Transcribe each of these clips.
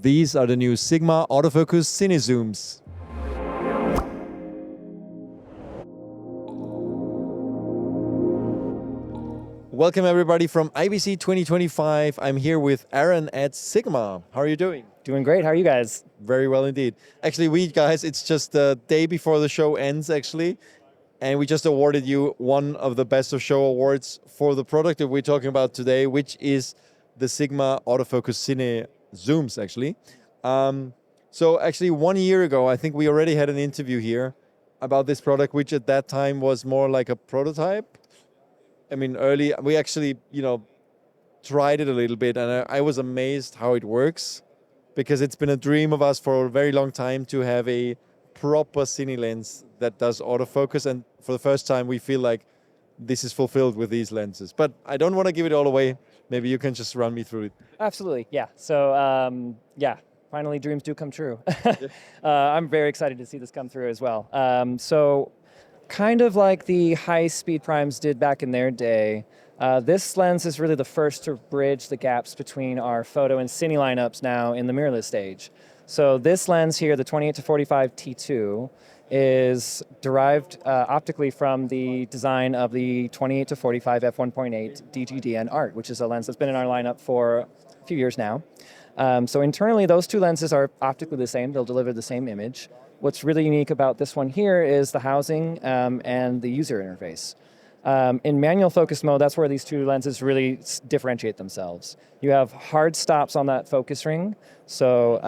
These are the new Sigma Autofocus Cine zooms. Welcome everybody from IBC 2025. I'm here with Aaron at Sigma. How are you doing? Doing great. How are you guys? Very well indeed. Actually, it's just the day before the show ends actually. And we just awarded you one of the Best of Show awards for the product that we're talking about today, which is the Sigma Autofocus Cine zooms actually. So actually 1 year ago, I think we already had an interview here about this product, which at that time was more like a prototype. I mean, we actually, tried it a little bit and I was amazed how it works because it's been a dream of us for a very long time to have a proper cine lens that does autofocus, and for the first time we feel like this is fulfilled with these lenses. But I don't want to give it all away. Maybe you can just run me through it. Absolutely. Yeah. So, finally dreams do come true. I'm very excited to see this come through as well. So kind of like the high-speed primes did back in their day, this lens is really the first to bridge the gaps between our photo and cine lineups now in the mirrorless stage. So this lens here, the 28-45 T2, is derived optically from the design of the 28-45 f1.8 DGDN Art, which is a lens that's been in our lineup for a few years now. So internally, those two lenses are optically the same. They'll deliver the same image. What's really unique about this one here is the housing and the user interface. In manual focus mode, that's where these two lenses really differentiate themselves. You have hard stops on that focus ring. So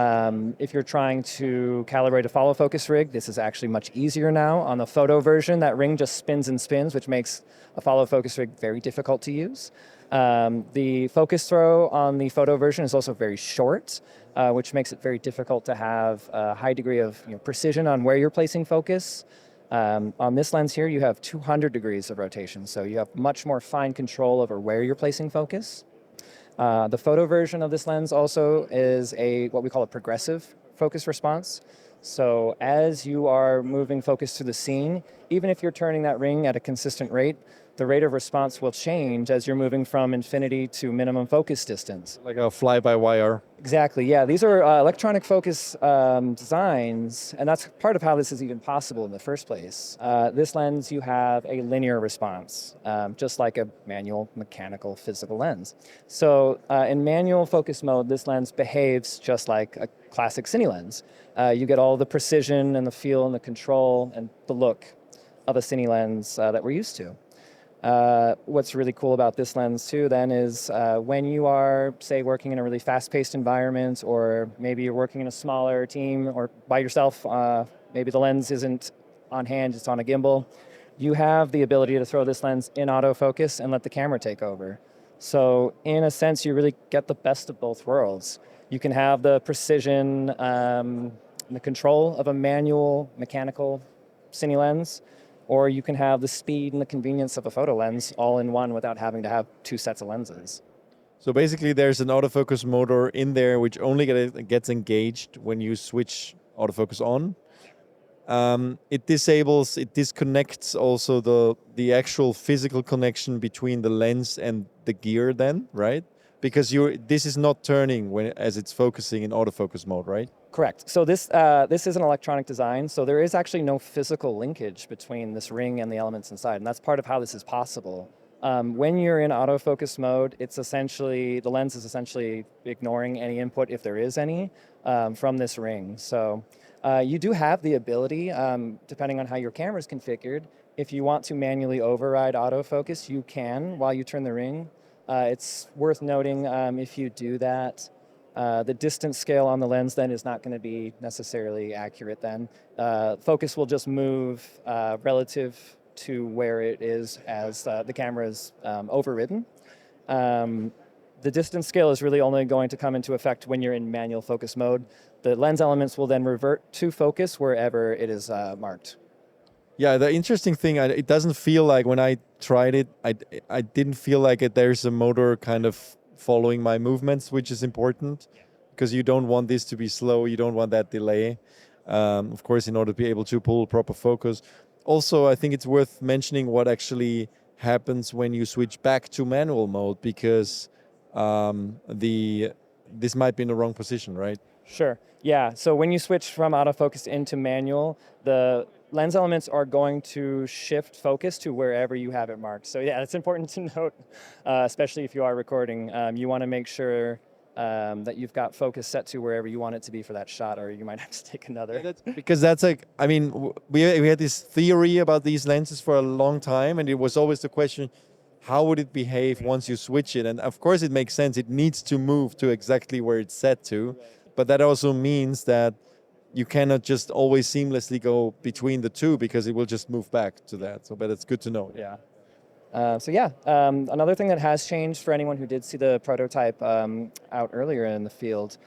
if you're trying to calibrate a follow focus rig, this is actually much easier now. On the photo version, that ring just spins and spins, which makes a follow focus rig very difficult to use. The focus throw on the photo version is also very short, which makes it very difficult to have a high degree of precision on where you're placing focus. On this lens here, you have 200 degrees of rotation, so you have much more fine control over where you're placing focus. The photo version of this lens also is what we call a progressive focus response. So as you are moving focus through the scene, even if you're turning that ring at a consistent rate, the rate of response will change as you're moving from infinity to minimum focus distance. Like a fly-by-wire. Exactly, yeah. These are electronic focus designs, and that's part of how this is even possible in the first place. This lens, you have a linear response, just like a manual, mechanical, physical lens. So in manual focus mode, this lens behaves just like a classic cine lens. You get all the precision and the feel and the control and the look of a cine lens that we're used to. What's really cool about this lens too then is when you are, say, working in a really fast-paced environment, or maybe you're working in a smaller team or by yourself, maybe the lens isn't on hand, it's on a gimbal, you have the ability to throw this lens in autofocus and let the camera take over. So in a sense, you really get the best of both worlds. You can have the precision and the control of a manual, mechanical cine lens, or you can have the speed and the convenience of a photo lens all in one without having to have two sets of lenses. So basically there's an autofocus motor in there which only gets engaged when you switch autofocus on. It disconnects also the actual physical connection between the lens and the gear then, right? Because this is not turning as it's focusing in autofocus mode, right? Correct. So this is an electronic design, so there is actually no physical linkage between this ring and the elements inside, and that's part of how this is possible. When you're in autofocus mode, the lens is essentially ignoring any input, if there is any, from this ring. So you do have the ability, depending on how your camera is configured, if you want to manually override autofocus, you can while you turn the ring. It's worth noting if you do that, the distance scale on the lens then is not going to be necessarily accurate then. Focus will just move relative to where it is as the camera is overridden. The distance scale is really only going to come into effect when you're in manual focus mode. The lens elements will then revert to focus wherever it is marked. Yeah, the interesting thing, it doesn't feel like when I tried it, I didn't feel like there's a motor kind of following my movements, which is important because you don't want this to be slow, you don't want that delay, of course, in order to be able to pull proper focus. Also, I think it's worth mentioning what actually happens when you switch back to manual mode, because the this might be in the wrong position, right? Sure. Yeah. So when you switch from autofocus into manual, the lens elements are going to shift focus to wherever you have it marked. So yeah, it's important to note, especially if you are recording, you want to make sure that you've got focus set to wherever you want it to be for that shot, or you might have to take another. Because that's like, I mean, we had this theory about these lenses for a long time, and it was always the question, how would it behave once you switch it? And of course, it makes sense. It needs to move to exactly where it's set to, but that also means that you cannot just always seamlessly go between the two because it will just move back to that. So, but it's good to know. Yeah. Another thing that has changed for anyone who did see the prototype out earlier in the field,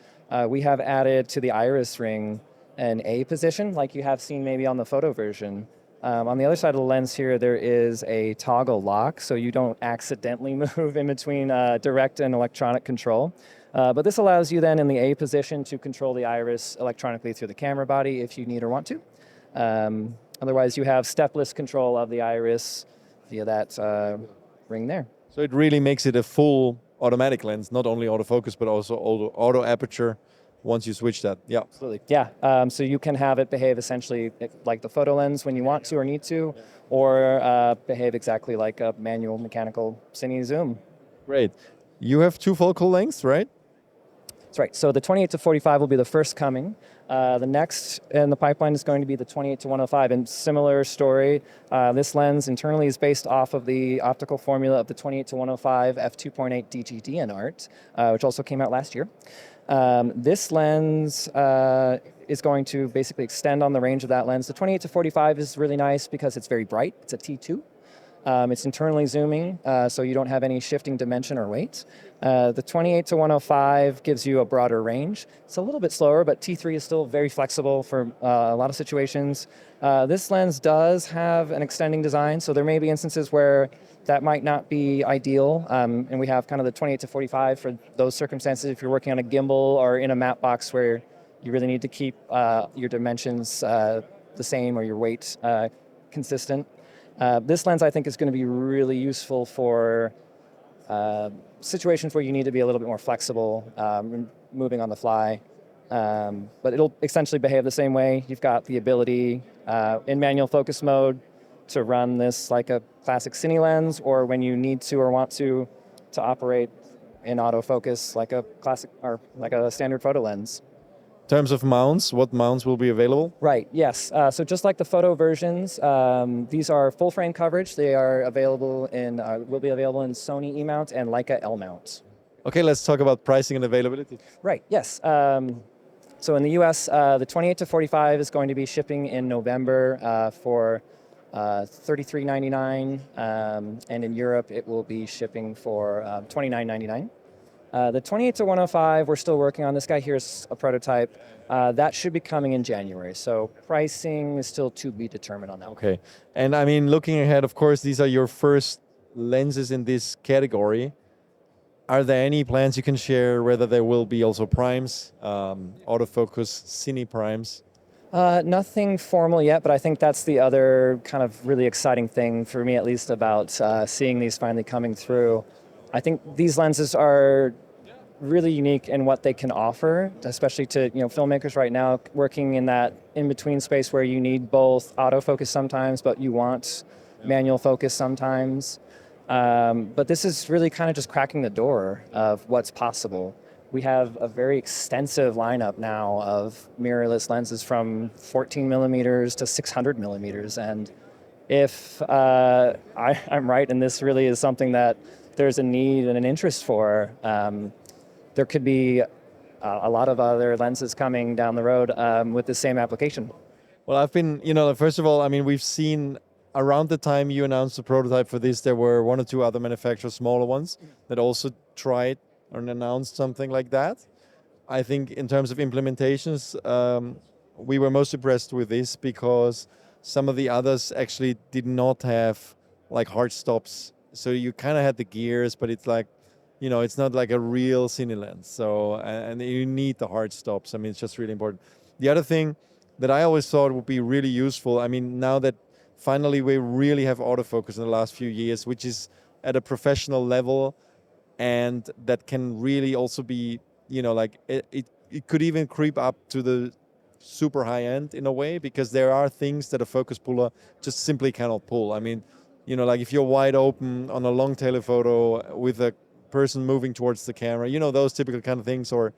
we have added to the iris ring an A position, like you have seen maybe on the photo version. On the other side of the lens here, there is a toggle lock, so you don't accidentally move in between direct and electronic control. But this allows you then in the A position to control the iris electronically through the camera body if you need or want to. Otherwise, you have stepless control of the iris via that ring there. So it really makes it a full automatic lens, not only autofocus, but also auto aperture once you switch that. Yeah. Absolutely. Yeah. So you can have it behave essentially like the photo lens when you want to or need to, or behave exactly like a manual mechanical cine zoom. Great. You have two focal lengths, right? That's right. So the 28 to 45 will be the first coming. The next in the pipeline is going to be the 28 to 105. And similar story, this lens internally is based off of the optical formula of the 28 to 105 f2.8 DGD in Art, which also came out last year. This lens is going to basically extend on the range of that lens. The 28 to 45 is really nice because it's very bright. It's a T2. It's internally zooming, so you don't have any shifting dimension or weight. The 28 to 105 gives you a broader range. It's a little bit slower, but T3 is still very flexible for a lot of situations. This lens does have an extending design, so there may be instances where that might not be ideal, and we have kind of the 28 to 45 for those circumstances if you're working on a gimbal or in a matte box where you really need to keep your dimensions the same or your weight consistent. This lens, I think, is going to be really useful for situations where you need to be a little bit more flexible, moving on the fly. But it'll essentially behave the same way. You've got the ability in manual focus mode to run this like a classic cine lens, or when you need to or want to operate in autofocus like a classic or like a standard photo lens. In terms of mounts, what mounts will be available? Right, yes. So just like the photo versions, these are full frame coverage. They are available in, will be available in Sony E-mount and Leica L-mount. Okay, let's talk about pricing and availability. Right, yes. So in the US, the 28 to 45 is going to be shipping in November for $33.99, and in Europe it will be shipping for $29.99. The 28 to 105, we're still working on. This guy here is a prototype. That should be coming in January. So pricing is still to be determined on that. Okay. And I mean, looking ahead, of course, these are your first lenses in this category. Are there any plans you can share whether there will be also primes, autofocus cine primes? Nothing formal yet, but I think that's the other kind of really exciting thing for me, at least, about seeing these finally coming through. I think these lenses are really unique in what they can offer, especially to filmmakers right now working in that in-between space where you need both autofocus sometimes, but you want manual focus sometimes. But this is really kind of just cracking the door of what's possible. We have a very extensive lineup now of mirrorless lenses from 14 millimeters to 600 millimeters. And if I'm right, and this really is something that there's a need and an interest for, there could be a lot of other lenses coming down the road with the same application. Well, I've been, first of all, I mean, we've seen around the time you announced the prototype for this, there were one or two other manufacturers, smaller ones, that also tried or announced something like that. I think in terms of implementations, we were most impressed with this because some of the others actually did not have like hard stops. So you kind of had the gears, but it's like, it's not like a real cine lens. So, and you need the hard stops. I mean, it's just really important. The other thing that I always thought would be really useful, I mean, now that finally we really have autofocus in the last few years, which is at a professional level, and that can really also be like it could even creep up to the super high end in a way, because there are things that a focus puller just simply cannot pull. I mean, like if you're wide open on a long telephoto with a person moving towards the camera, those typical kind of things, or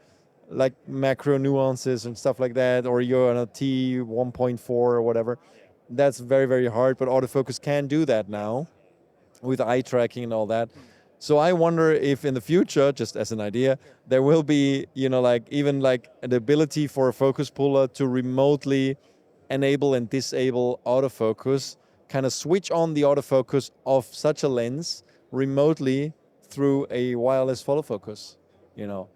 like macro nuances and stuff like that, or you're on a T1.4 or whatever. That's very, very hard, but autofocus can do that now with eye tracking and all that. So I wonder if in the future, just as an idea, there will be, like even like the ability for a focus puller to remotely enable and disable autofocus, kind of switch on the autofocus of such a lens remotely through a wireless follow focus, you know.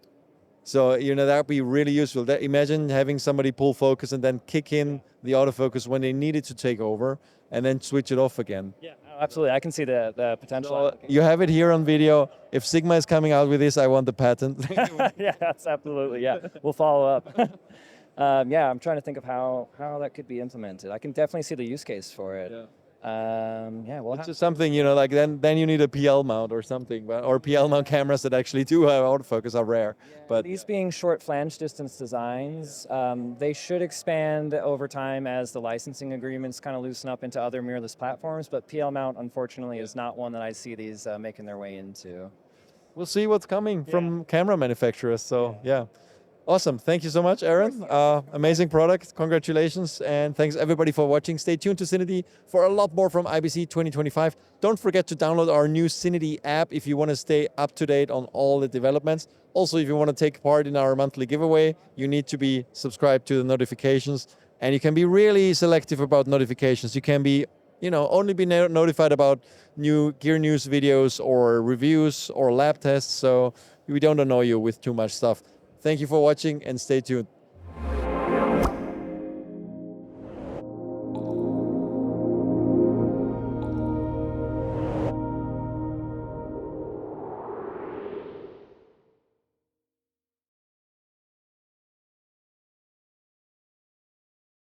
So, that would be really useful. Imagine having somebody pull focus and then kick in the autofocus when they need it to take over and then switch it off again. Yeah, absolutely. I can see the potential. So you have it here on video. If Sigma is coming out with this, I want the patent. Yeah, that's absolutely. Yeah, we'll follow up. Yeah, I'm trying to think of how that could be implemented. I can definitely see the use case for it. Yeah. Yeah, we'll It's have just something, like then you need a PL mount or something, or PL mount cameras that actually do have autofocus are rare. But these being short flange distance designs, they should expand over time as the licensing agreements kind of loosen up into other mirrorless platforms. But PL mount, unfortunately, is not one that I see these making their way into. we'll see what's coming from camera manufacturers. So yeah. Awesome. Thank you so much, Aaron. Amazing product. Congratulations. And thanks everybody for watching. Stay tuned to CineD for a lot more from IBC 2025. Don't forget to download our new CineD app if you want to stay up to date on all the developments. Also, if you want to take part in our monthly giveaway, you need to be subscribed to the notifications. And you can be really selective about notifications. You can be, only be notified about new gear news videos or reviews or lab tests. So we don't annoy you with too much stuff. Thank you for watching and stay tuned.